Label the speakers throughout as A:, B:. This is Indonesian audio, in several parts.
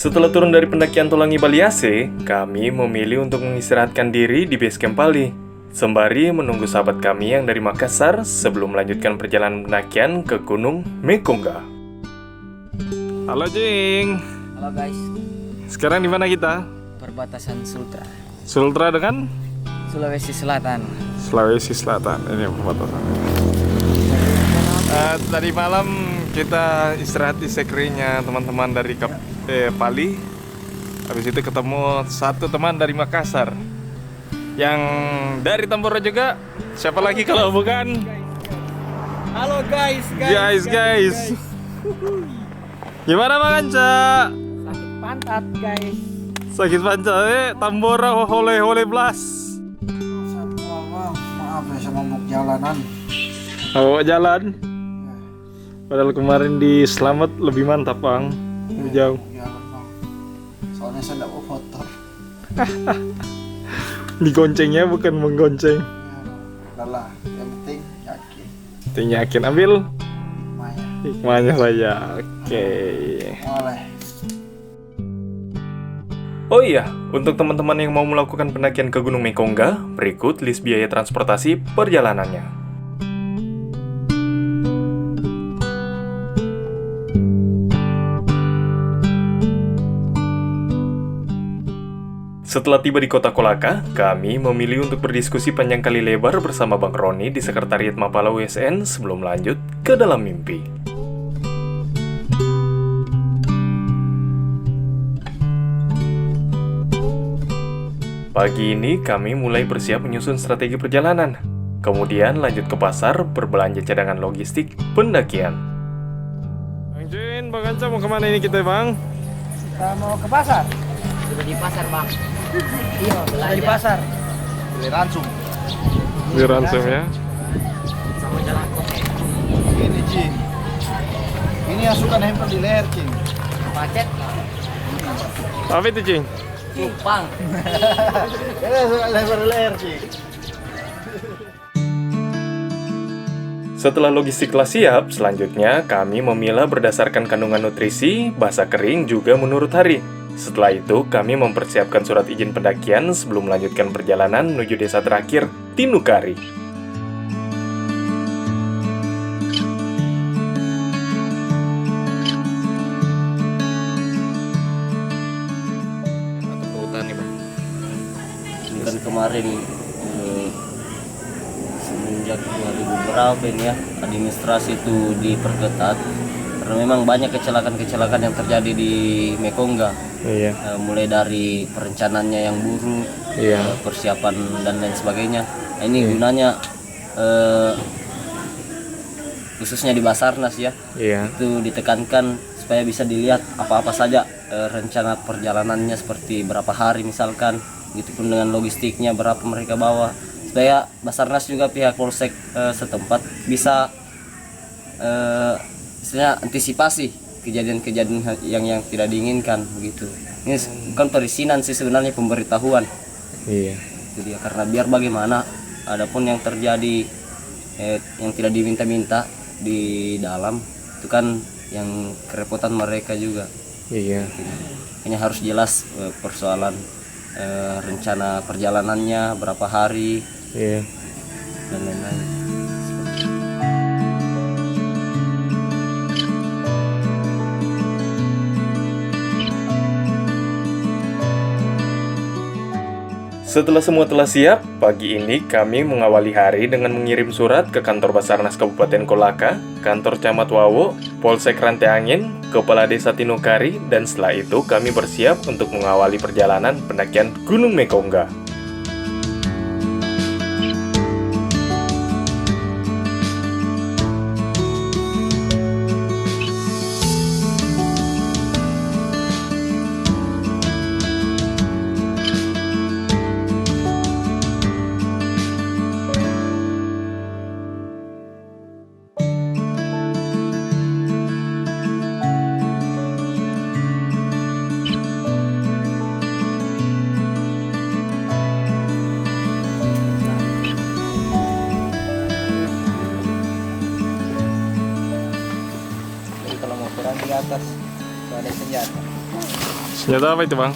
A: Setelah turun dari pendakian Tulangi Baliase, kami memilih untuk mengistirahatkan diri di base camp Bali, sembari menunggu sahabat kami yang dari Makassar sebelum melanjutkan perjalanan pendakian ke Gunung Mekongga. Halo Jing.
B: Halo guys,
A: Sekarang di mana kita?
B: perbatasan Sultra,
A: Sultra dengan
B: Sulawesi Selatan.
A: Sulawesi Selatan. Ini perbatasan. Tadi malam kita istirahat di sekrinya teman-teman dari Bali. Habis itu ketemu satu teman dari Makassar yang dari Tambora juga. Siapa lagi kalau bukan?
B: Halo guys.
A: Guys. Gimana Bang Anca?
B: Sakit pantat guys.
A: Sakit panca Tambora hole blas.
C: Maaf ya sama mabuk jalanan.
A: Bawa jalan. Padahal kemarin di Slamet lebih mantap Bang. Lebih jauh.
C: Ya, Bang. Soalnya saya tidak bawa motor.
A: Digoncengnya bukan menggonceng.
C: Ya, lah, yang penting yakin.
A: Penting yakin ambil
C: Maya.
A: hikmahnya saja. Oke.
C: Oleh.
A: Oh iya, untuk teman-teman yang mau melakukan pendakian ke Gunung Mekongga, berikut list biaya transportasi perjalanannya. Setelah tiba di kota Kolaka, kami memilih untuk berdiskusi panjang kali lebar bersama Bang Roni di Sekretariat Mapala USN sebelum lanjut ke dalam mimpi. Pagi ini kami mulai bersiap menyusun strategi perjalanan. Kemudian lanjut ke pasar berbelanja cadangan logistik pendakian. Bang Jin, Bang Anca mau kemana ini kita Bang?
B: Kita mau ke pasar. Sudah di pasar bang. Iya, belanja. Di pasar.
C: Beli ransum.
A: Di ransom ya.
B: Sama jalan kota.
C: Ini Cing. Ini yang suka nempel di leher Cing.
B: Macet.
A: Apa itu Cing?
B: Cupang.
C: Ini suka nempel di leher Cing.
A: Setelah logistik telah siap, selanjutnya kami memilah berdasarkan kandungan nutrisi, basah kering juga menurut hari. Setelah itu, kami mempersiapkan surat izin pendakian sebelum melanjutkan perjalanan menuju desa terakhir, Tinukari.
D: Kan kemarin semenjak 2000 berapa ini ya, administrasi itu diperketat karena memang banyak kecelakaan yang terjadi di Mekongga.
A: Iya.
D: Mulai dari perencanaannya yang buruk,
A: Iya.
D: persiapan dan lain sebagainya. Nah, ini gunanya khususnya di Basarnas ya,
A: Iya.
D: itu ditekankan supaya bisa dilihat apa-apa saja rencana perjalanannya seperti berapa hari misalkan, begitupun dengan logistiknya berapa mereka bawa, supaya Basarnas juga pihak Polsek setempat bisa istilahnya antisipasi kejadian-kejadian yang tidak diinginkan begitu. Ini bukan perizinan sih sebenarnya, pemberitahuan.
A: Iya.
D: Itu dia, karena biar bagaimana adapun yang terjadi yang tidak diminta-minta di dalam itu kan yang kerepotan mereka juga.
A: Iya.
D: Ini harus jelas persoalan rencana perjalanannya berapa hari
A: Iya.
D: dan lain-lain.
A: Setelah semua telah siap, pagi ini kami mengawali hari dengan mengirim surat ke kantor Basarnas Kabupaten Kolaka, kantor Camat Wawo, Polsek Rantai Angin, Kepala Desa Tinukari, dan setelah itu kami bersiap untuk mengawali perjalanan pendakian Gunung Mekongga.
B: Jadi kalau mau perang di atas, tuh ada senjata.
A: Senjata apa itu, Bang?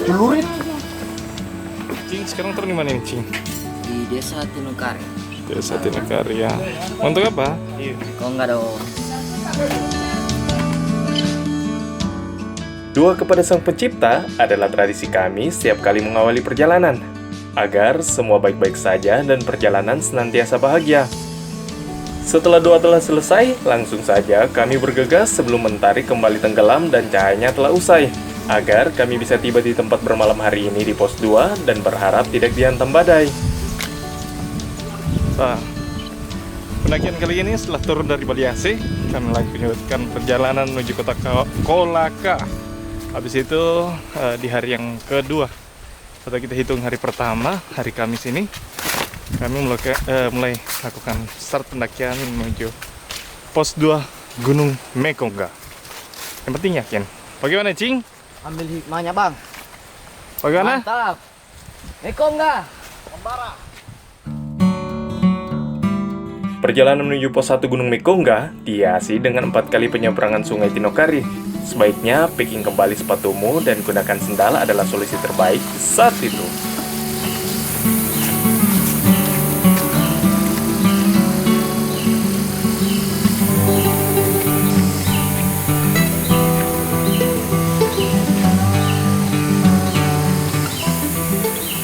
C: Celurit.
A: Cing, sekarang turun di mana nih, Cing?
B: Di desa Tinukari.
A: Desa Tinukari ya. Untuk apa?
B: Kok nggak dong?
A: Doa kepada Sang Pencipta adalah tradisi kami setiap kali mengawali perjalanan, agar semua baik-baik saja dan perjalanan senantiasa bahagia. Setelah doa telah selesai, langsung saja kami bergegas sebelum mentari kembali tenggelam dan cahayanya telah usai, agar kami bisa tiba di tempat bermalam hari ini di pos 2 dan berharap tidak dihantam badai. Nah, pendakian kali ini setelah turun dari Bali AC, kami lanjutkan perjalanan menuju kota Kolaka. Habis itu di hari yang kedua, setelah kita hitung hari pertama, hari Kamis ini, kami mulai lakukan start pendakian menuju pos 2 Gunung Mekongga. Yang penting yakin. Bagaimana, Cing?
B: Ambil hikmahnya, Bang.
A: Bagaimana?
B: Mantap. Mekong nggak?
A: Perjalanan menuju pos 1 Gunung Mekongga dihiasi dengan 4 kali penyeberangan sungai Tinokari. Sebaiknya packing kembali sepatumu dan gunakan sendal adalah solusi terbaik saat itu.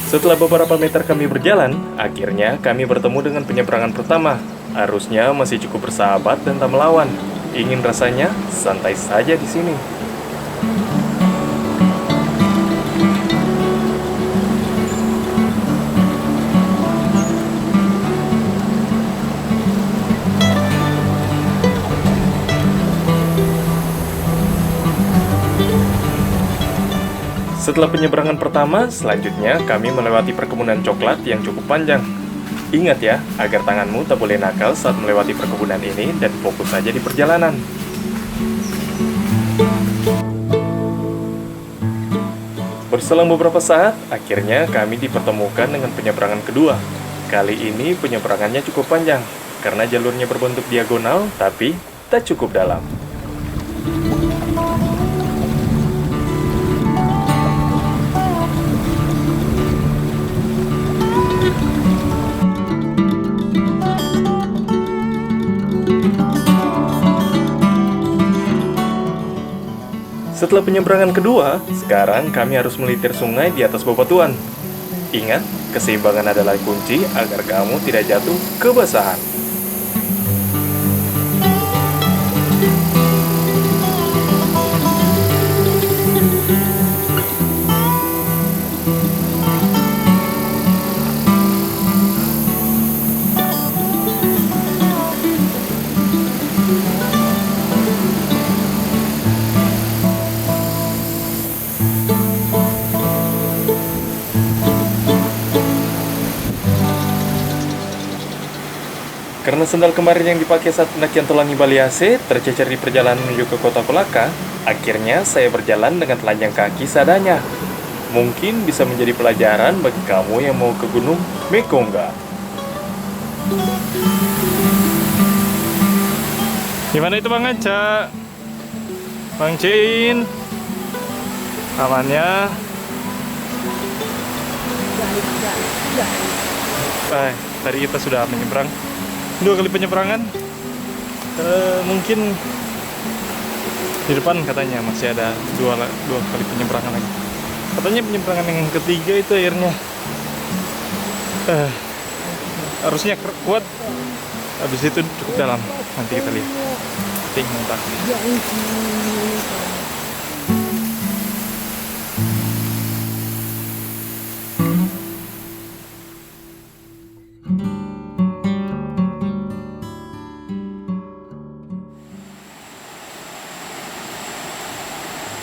A: Setelah beberapa meter kami berjalan, akhirnya kami bertemu dengan penyeberangan pertama. Arusnya masih cukup bersahabat dan tak melawan. Ingin rasanya santai saja di sini. Setelah penyeberangan pertama, selanjutnya kami melewati perkebunan coklat yang cukup panjang. Ingat ya, agar tanganmu tak boleh nakal saat melewati perkebunan ini dan fokus saja di perjalanan. Berselang beberapa saat, akhirnya kami dipertemukan dengan penyeberangan kedua. Kali ini penyeberangannya cukup panjang, karena jalurnya berbentuk diagonal, tapi tak cukup dalam. Setelah penyeberangan kedua, sekarang kami harus melitir sungai di atas bebatuan. Ingat, keseimbangan adalah kunci agar kamu tidak jatuh kebasahan. Karena sendal kemarin yang dipakai saat pendakian Tolangi Bali AC tercecer di perjalanan menuju ke kota Kolaka, akhirnya saya berjalan dengan telanjang kaki seadanya. Mungkin bisa menjadi pelajaran bagi kamu yang mau ke Gunung Mekongga. Gimana itu Bang Aca? Bang Cin? Amannya? Tadi kita sudah menyeberang 2 kali penyeberangan. Mungkin di depan katanya masih ada dua kali penyeberangan lagi. Katanya penyeberangan yang ketiga itu airnya arusnya kuat, habis itu cukup dalam. Nanti kita lihat. Mentah.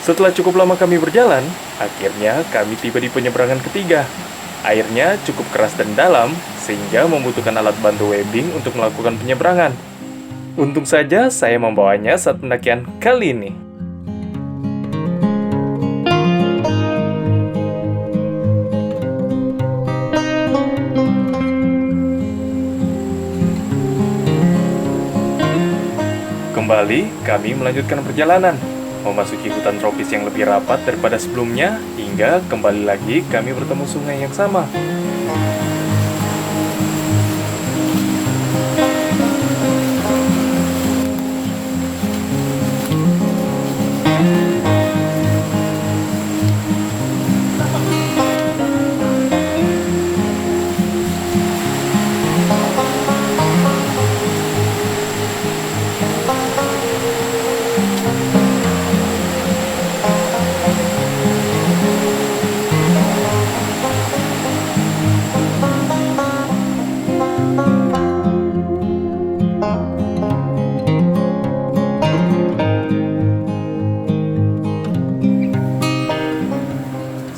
A: Setelah cukup lama kami berjalan, akhirnya kami tiba di penyeberangan ketiga. Airnya cukup keras dan dalam, sehingga membutuhkan alat bantu webbing untuk melakukan penyeberangan. Untung saja saya membawanya saat pendakian kali ini. kembali, kami melanjutkan perjalanan, memasuki hutan tropis yang lebih rapat daripada sebelumnya, hingga kembali lagi kami bertemu sungai yang sama.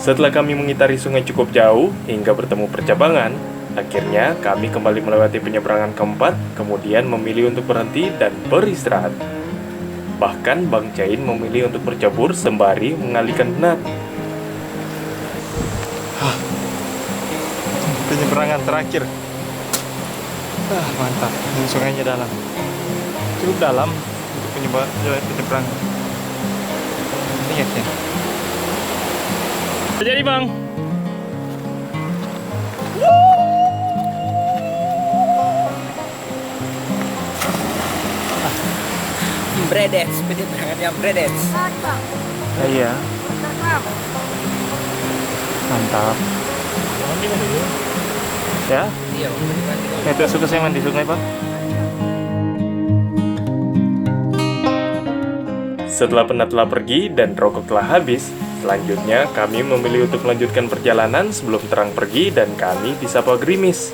A: Setelah kami mengitari sungai cukup jauh hingga bertemu percabangan, akhirnya kami kembali melewati penyeberangan keempat, kemudian memilih untuk berhenti dan beristirahat. Bahkan Bang Cain memilih untuk bercebur sembari mengalihkan benat.
C: Penyeberangan terakhir. Mantap. Ini sungainya dalam. Cukup dalam untuk penyeberangan. Lihat ya.
A: Jadi Bang.
B: Bredets, penyeberangan yang Bredets.
C: Iya. Mantap. Ya?
B: Iya,
C: Itu suka saya mandi sungai, Pak.
A: Setelah penat telah pergi dan rokok telah habis, selanjutnya kami memilih untuk melanjutkan perjalanan sebelum terang pergi dan kami disapa gerimis.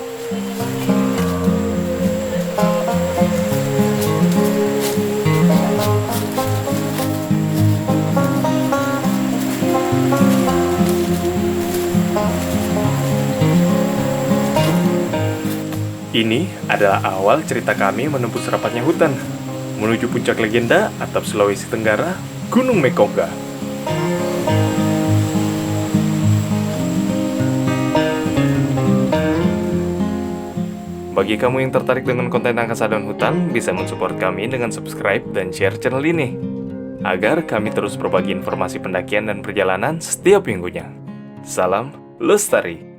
A: Ini adalah awal cerita kami menembus rapatnya hutan, menuju puncak legenda atap Sulawesi Tenggara, Gunung Mekongga. Bagi kamu yang tertarik dengan konten angkasa dan hutan, bisa mensupport kami dengan subscribe dan share channel ini, agar kami terus berbagi informasi pendakian dan perjalanan setiap minggunya. Salam Lestari.